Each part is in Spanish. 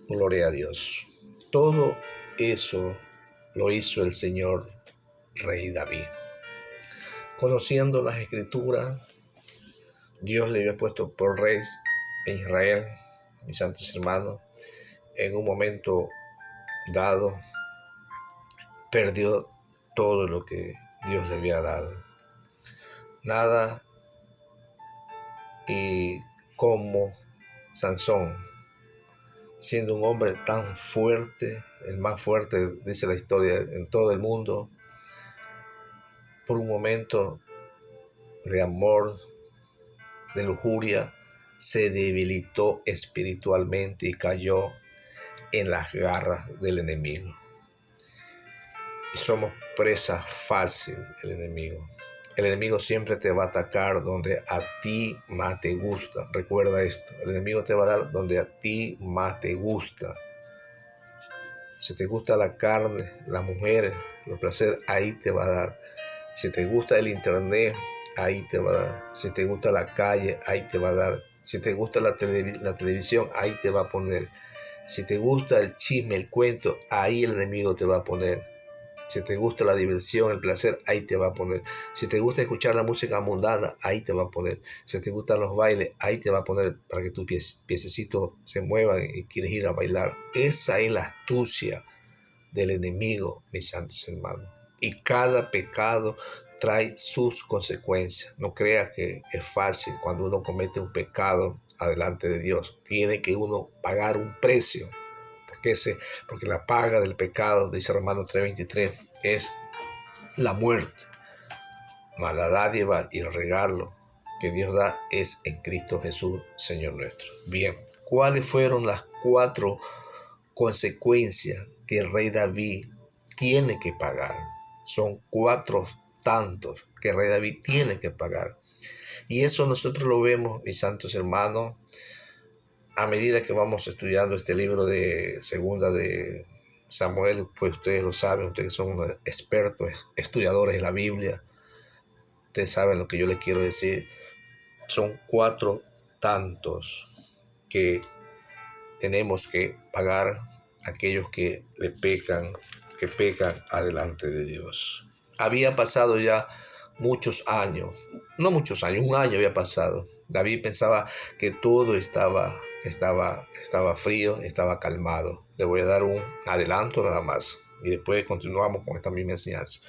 Gloria a Dios. Todo eso lo hizo el Señor Rey David. Conociendo las Escrituras, Dios le había puesto por rey en Israel, mis santos hermanos. En un momento dado, perdió todo lo que Dios le había dado. Nada y como Sansón, siendo un hombre tan fuerte, el más fuerte, dice la historia, en todo el mundo, por un momento de amor, de lujuria, se debilitó espiritualmente y cayó en las garras del enemigo. Y somos presa fácil del enemigo. El enemigo siempre te va a atacar donde a ti más te gusta. Recuerda esto, el enemigo te va a dar donde a ti más te gusta. Si te gusta la carne, las mujeres, los placeres, ahí te va a dar. Si te gusta el internet, ahí te va a dar. Si te gusta la calle, ahí te va a dar. Si te gusta la televisión, ahí te va a poner. Si te gusta el chisme, el cuento, ahí el enemigo te va a poner. Si te gusta la diversión, el placer, ahí te va a poner. Si te gusta escuchar la música mundana, ahí te va a poner. Si te gustan los bailes, ahí te va a poner para que tus piececitos se muevan y quieres ir a bailar. Esa es la astucia del enemigo, mis santos hermanos. Y cada pecado trae sus consecuencias. No creas que es fácil cuando uno comete un pecado delante de Dios. Tiene que uno pagar un precio. Porque la paga del pecado, dice Romanos 3:23, es la muerte. Mas la dádiva y el regalo que Dios da es en Cristo Jesús, Señor nuestro. Bien, ¿cuáles fueron las 4 consecuencias que el rey David tiene que pagar? Son 4 tantos que el rey David tiene que pagar. Y eso nosotros lo vemos, mis santos hermanos, a medida que vamos estudiando este libro de Segunda de Samuel. Pues ustedes lo saben, ustedes son unos expertos, estudiadores de la Biblia. Ustedes saben lo que yo les quiero decir. Son 4 tantos que tenemos que pagar aquellos que pecan adelante de Dios. Había pasado ya muchos años, no muchos años, un año había pasado. David pensaba que todo estaba frío, estaba calmado. Le voy a dar un adelanto nada más y después continuamos con esta misma enseñanza.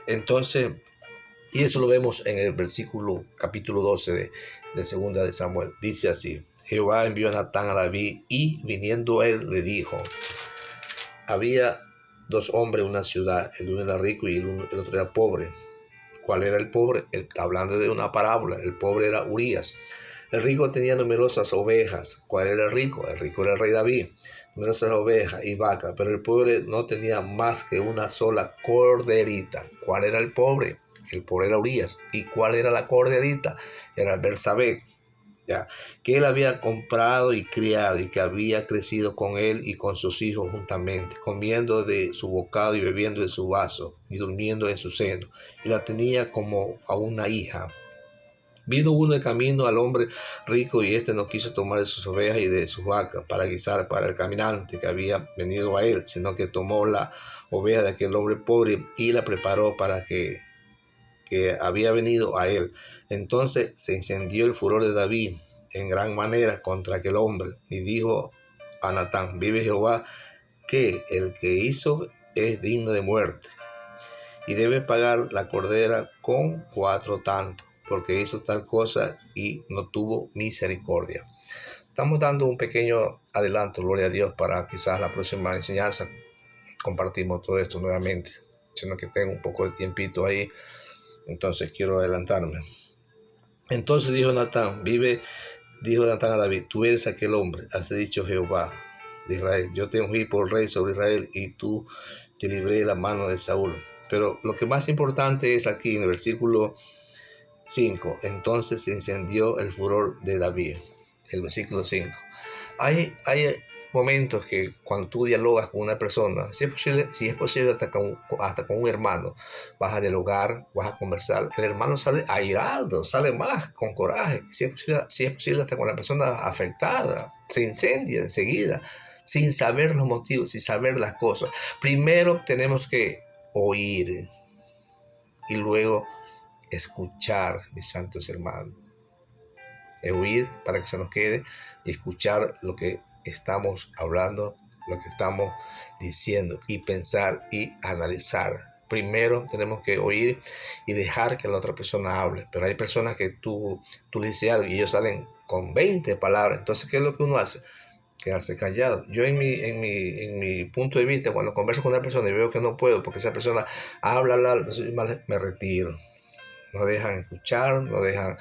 Entonces, y eso lo vemos en el versículo capítulo 12 de Segunda de Samuel. Dice así: Jehová envió a Natán a David y viniendo a él le dijo: había 2 hombres en una ciudad, el uno era rico y el otro era pobre. ¿Cuál era el pobre? Está hablando de una parábola. El pobre era Urías. El rico tenía numerosas ovejas. ¿Cuál era el rico? El rico era el rey David. Numerosas ovejas y vacas, pero el pobre no tenía más que una sola corderita. ¿Cuál era el pobre? El pobre era Urías. ¿Y cuál era la corderita? Era Bersabé, ya, que él había comprado y criado y que había crecido con él y con sus hijos juntamente, comiendo de su bocado y bebiendo de su vaso y durmiendo en su seno, y la tenía como a una hija. Vino uno de camino al hombre rico y no quiso tomar de sus ovejas y de sus vacas para guisar para el caminante que había venido a él, sino que tomó la oveja de aquel hombre pobre y la preparó para que había venido a él. Entonces se encendió el furor de David en gran manera contra aquel hombre y dijo a Natán: vive Jehová, que el que hizo es digno de muerte y debe pagar la cordera con 4 tantos, porque hizo tal cosa y no tuvo misericordia. Estamos dando un pequeño adelanto, gloria a Dios, para quizás la próxima enseñanza compartimos todo esto nuevamente, sino que tengo un poco de tiempito ahí. Entonces quiero adelantarme. Entonces dijo Natán a David: tú eres aquel hombre, has dicho Jehová de Israel, yo te ungí por rey sobre Israel y tú te libré de la mano de Saúl. Pero lo que más importante es aquí en el versículo 5. Entonces se encendió el furor de David. El versículo 5. Hay momentos que cuando tú dialogas con una persona, si es posible hasta con un hermano, vas a dialogar, vas a conversar, el hermano sale airado, sale más con coraje. Si es posible hasta con la persona afectada, se incendia enseguida, sin saber los motivos, sin saber las cosas. Primero tenemos que oír y luego escuchar, mis santos hermanos. Oír para que se nos quede y escuchar lo que estamos hablando, lo que estamos diciendo, y pensar y analizar. Primero tenemos que oír y dejar que la otra persona hable. Pero hay personas que tú le dices algo y ellos salen con 20 palabras. Entonces, ¿qué es lo que uno hace? Quedarse callado. Yo en mi punto de vista, cuando converso con una persona y veo que no puedo porque esa persona habla, me retiro. No dejan escuchar, no dejan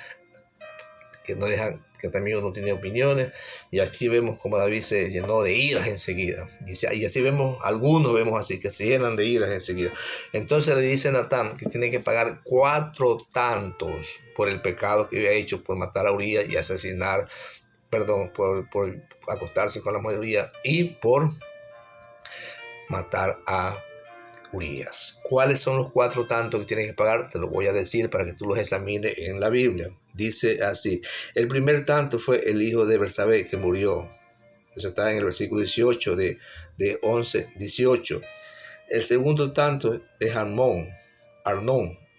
que también uno tiene opiniones, y así vemos como David se llenó de iras enseguida, y así algunos vemos así, que se llenan de iras enseguida. Entonces le dice Natán que tiene que pagar 4 tantos por el pecado que había hecho, por matar a Urías y asesinar, por acostarse con la mujer de Urías y por matar a Urías. ¿Cuáles son los 4 tantos que tienes que pagar? Te lo voy a decir para que tú los examines en la Biblia. Dice así: el primer tanto fue el hijo de Bersabé, que murió. Eso está en el versículo 18 de 11-18. El segundo tanto es Arnón,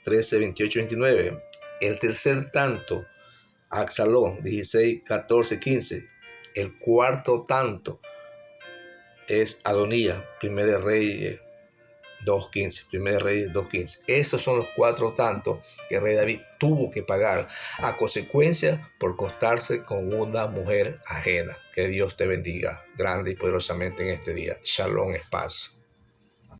13, 28, 29. El tercer tanto, Absalón, 16, 14, 15. El cuarto tanto es Adonías, Primera de Reyes 2.15, Primera de Reyes 2.15. Esos son los 4 tantos que el rey David tuvo que pagar a consecuencia por acostarse con una mujer ajena. Que Dios te bendiga grande y poderosamente en este día. Shalom es paz.